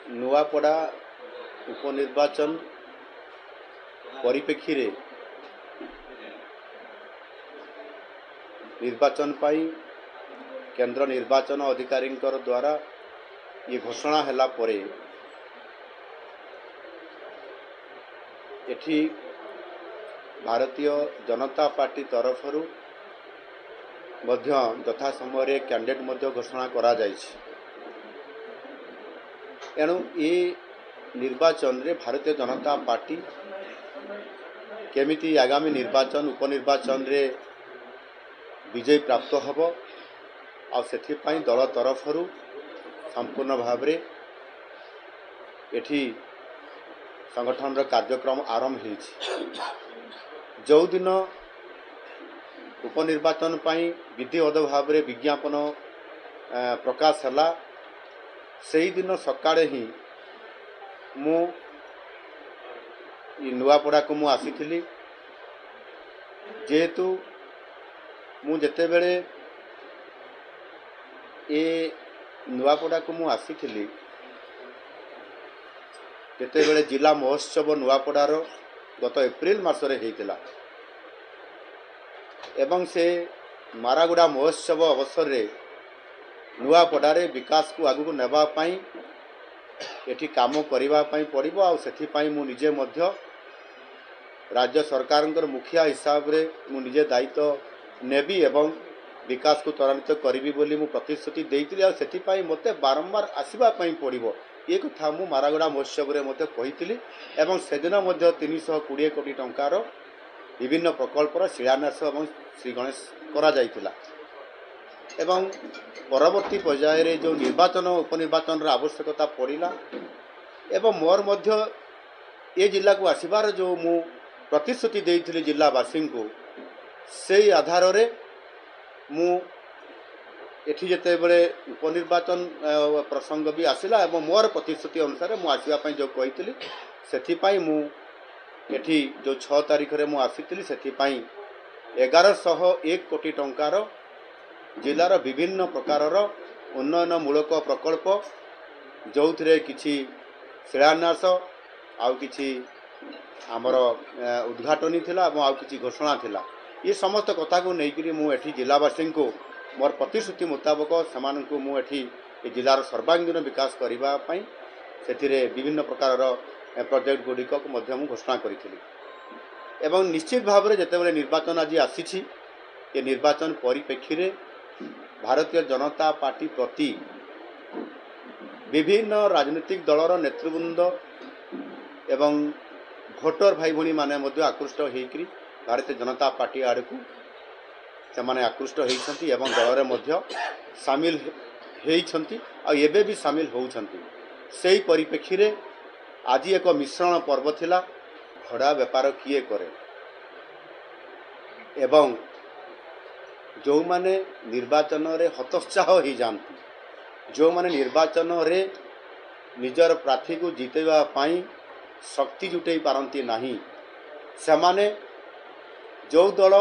नुआपड़ा उपनिर्वाचन परिप्रेक्षी रे निर्वाचन पाई केंद्र निर्वाचन अधिकारी द्वारा ये घोषणा हैला परे एठी भारतीय जनता पार्टी तरफरु मध्य यथा समय कैंडिडेट मध्य घोषणा करा जायछि। एणु ये निर्वाचन रे भारतीय जनता पार्टी केमिति आगामी निर्वाचन उपनिर्वाचन रे विजय प्राप्त हब आ सेथिपाई दल तरफरु संपूर्ण भाव रे एठी संगठन रो कार्यक्रम आरंभ होइछि। जो दिन उपनिर्वाचन पाई विधिवत भाव रे विज्ञापन प्रकाश हला सही दिन सकाळे ही मु नुआपड़ा को मु आसीथिली जेहेतु मु जेते बेले ए नुआपड़ा को मु आसीथिली जेते बेले जिला महोत्सव नुआपड़ार गत एप्रिल मासरे हेतिला एवं से मारागुड़ा महोत्सव अवसर रे नुआपड़ारे विकास को आगु नेबा पाई एठी काम करिबा पाई पड़िबो आ सेथि पाई मु निजे मध्य राज्य सरकारंकर मुखिया हिसाब रे मु निजे दायित्व नेबी एवं विकास को त्वरान्वित करिबी बोली मु प्रतिश्रुति देइतिली आ सेथि पाई मते बारंबार आसीबा पाई पड़िबो ये कथा मु मारागुड़ा महोत्सव रे मते कहितिली एवं सेदिन मध्य 320 कोटी टंकार विभिन्न प्रकल्पर शिलान्यास एवं श्री गणेश करा जाइतिला एवं परवर्ती पर्याय रे जो निर्वाचन उपनिर्वाचन रा आवश्यकता पड़िला एवं मोर मध्य ए जिला को आसीबार जो मु प्रतिश्रुति देइथिली जिलावासी को से आधार रे मु एठी जेते बेले उपनिर्वाचन प्रसंग भी आसिला एवं मोर प्रतिश्रुति अनुसार मु आसीबा पई जो कहिथिली सेथि पई मु एठी जो 6 तारिख रे मु आसीथिली सेथि पई 1101 कोटी टंकार जिलार विभिन्न प्रकारर उन्नयन मूलक प्रकल्प जो थे किसी शिलान्यास आउ किछि आमर उद्घाटनी थिला आउ किछि घोषणा थिला ये समस्त कथा को लेकर मुझे जिलावासी को मोर प्रतिश्रुति मुताबक से मुझे जिलार सर्वांगीन विकास करने से विभिन्न प्रकार प्रोजेक्ट गुड़िक घोषणा करी एवं निश्चित भाव में जितेबाला निर्वाचन आज आसी ये निर्वाचन परिप्रेक्षी रे भारतीय जनता पार्टी प्रति विभिन्न राजनीतिक दलर नेतृवृंद एवं भोटर भाई भणी माने आकृष्ट होकर भारतीय जनता पार्टी आड़ को से आकृष्ट होती एवं दल में सामिल होती एबे भी सामिल होती से परिप्रेक्षी रे आज एक मिश्रण पर्व थिला घोड़ा बेपार किए करे एवं जो माने निर्वाचन रे हतोत्साह हो जाती जो माने निर्वाचन रे निजर प्रार्थी को जितेबा पाई शक्ति जुटे पारती नहीं से माने जो दल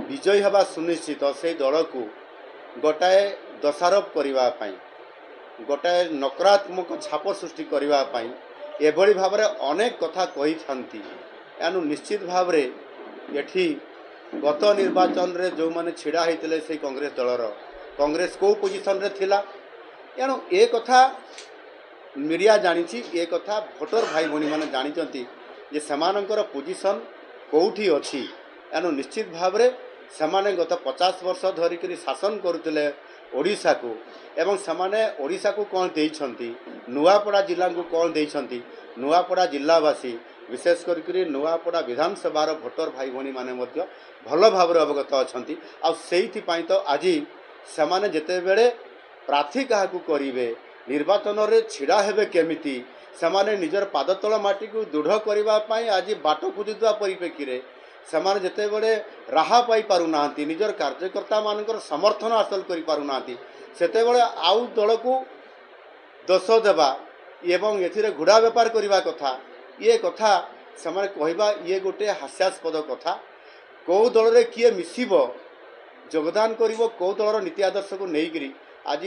विजयी हवा सुनिश्चित से दल को गोटाए दोषारोप करने गोटाए नकारात्मक छाप सृष्टि करने एभली भाव में अनेक कथा कही थांती एनु निश्चित भाव रे एठी गत निर्वाचन रे जो माने छिड़ा होते से कांग्रेस दलर कांग्रेस को पोजिशन रे थिला एणु ए कथा मीडिया जानी ए कथा भोटर भाई भणी मैंने जानी जे सेमानंकर पोजिशन कौटी अच्छी एणु निश्चित भाव रे सेमाने गत 50 वर्ष धरिक शासन करुले ओडिशा को एवं सेमाने ओडिशा को कौन देइछंती नुआपड़ा जिला को कौन देइछंती नुआपड़ा जिलावासी विशेष करके नुआपड़ा विधानसभा भोटर भाई भणी माने मध्य भल भाव अवगत अच्छी आईपाई तो आज से जिते बेले प्रार्थी क्या करेंगे निर्वाचन रे छिड़ा हेबे केमिति से निजर पादतल माटी को दृढ़ करने आज बाट खोजुवा परिप्रेक्षी रे से जिते बड़े राहा पाई पारुना निजर कार्यकर्ता मानकर समर्थन हासिल कर पारुना सेते बड़े आउ दल को दोष देवा एवं एथिरे घुड़ा बेपार करने कथा ये कथा से कहवा ये गोटे हास्यास्पद कथा कौ दल रे किए मिसिब योगदान करिवो कौ दलर नीति आदर्श को लेकर आज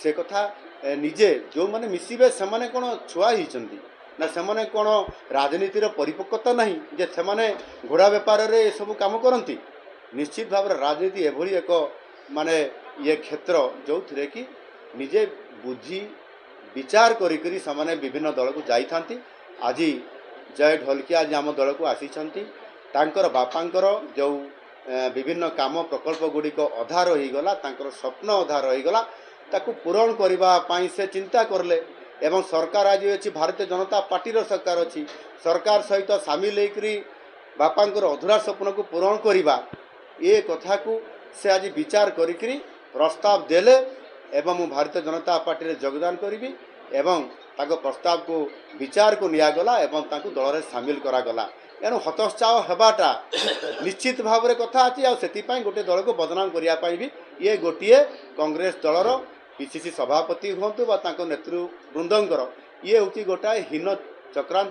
से कथा ନିଜେ ଯେଉଁମାନେ ମିଶିବେ ସେମାନେ କ'ଣ ଛୁଆ ହେଇଛନ୍ତି ନା ସେମାନେ କ'ଣ ରାଜନୀତିର ପରିପକ୍ୱତା ନାହିଁ ଯେ ସେମାନେ ଘୋଡ଼ା ବେପାରରେ ଏସବୁ କାମ କରନ୍ତି। ନିଶ୍ଚିତ ଭାବରେ ରାଜନୀତି ଏଭଳି ଏକ ମାନେ ଇଏ କ୍ଷେତ୍ର ଯେଉଁଥିରେ କି ନିଜେ ବୁଝି ବିଚାର କରିକରି ସେମାନେ ବିଭିନ୍ନ ଦଳକୁ ଯାଇଥାନ୍ତି। ଆଜି ଜୟ ଢୋଲକିଆ ଆଜି ଆମ ଦଳକୁ ଆସିଛନ୍ତି। ତାଙ୍କର ବାପାଙ୍କର ଯେଉଁ ବିଭିନ୍ନ କାମ ପ୍ରକଳ୍ପ ଗୁଡ଼ିକ ଅଧା ରହିଗଲା, ତାଙ୍କର ସ୍ୱପ୍ନ ଅଧା ରହିଗଲା, ତାକୁ ପୂରଣ କରିବା ପାଇଁ ସେ ଚିନ୍ତା କଲେ ଏବଂ ସରକାର ଆଜି ଅଛି ଭାରତୀୟ ଜନତା ପାର୍ଟିର ସରକାର ଅଛି। ସରକାର ସହିତ ସାମିଲ ହେଇକରି ବାପାଙ୍କର ଅଧୁରା ସ୍ୱପ୍ନକୁ ପୂରଣ କରିବା ଏ କଥାକୁ ସେ ଆଜି ବିଚାର କରିକିରି ପ୍ରସ୍ତାବ ଦେଲେ ଏବଂ ମୁଁ ଭାରତୀୟ ଜନତା ପାର୍ଟିରେ ଯୋଗଦାନ କରିବି ଏବଂ ତାଙ୍କ ପ୍ରସ୍ତାବକୁ ବିଚାରକୁ ନିଆଗଲା ଏବଂ ତାଙ୍କୁ ଦଳରେ ସାମିଲ କରାଗଲା। ଏଣୁ ହତୋତ୍ସାହ ହେବାଟା ନିଶ୍ଚିତ ଭାବରେ କଥା ଅଛି। ଆଉ ସେଥିପାଇଁ ଗୋଟିଏ ଦଳକୁ ବଦନାମ କରିବା ପାଇଁ ବି ଇଏ ଗୋଟିଏ କଂଗ୍ରେସ ଦଳର ପିସିସି ସଭାପତି ହୁଅନ୍ତୁ ବା ତାଙ୍କ ନେତୃବୃନ୍ଦଙ୍କର ଇଏ ହେଉଛି ଗୋଟାଏ ହୀନ ଚକ୍ରାନ୍ତ।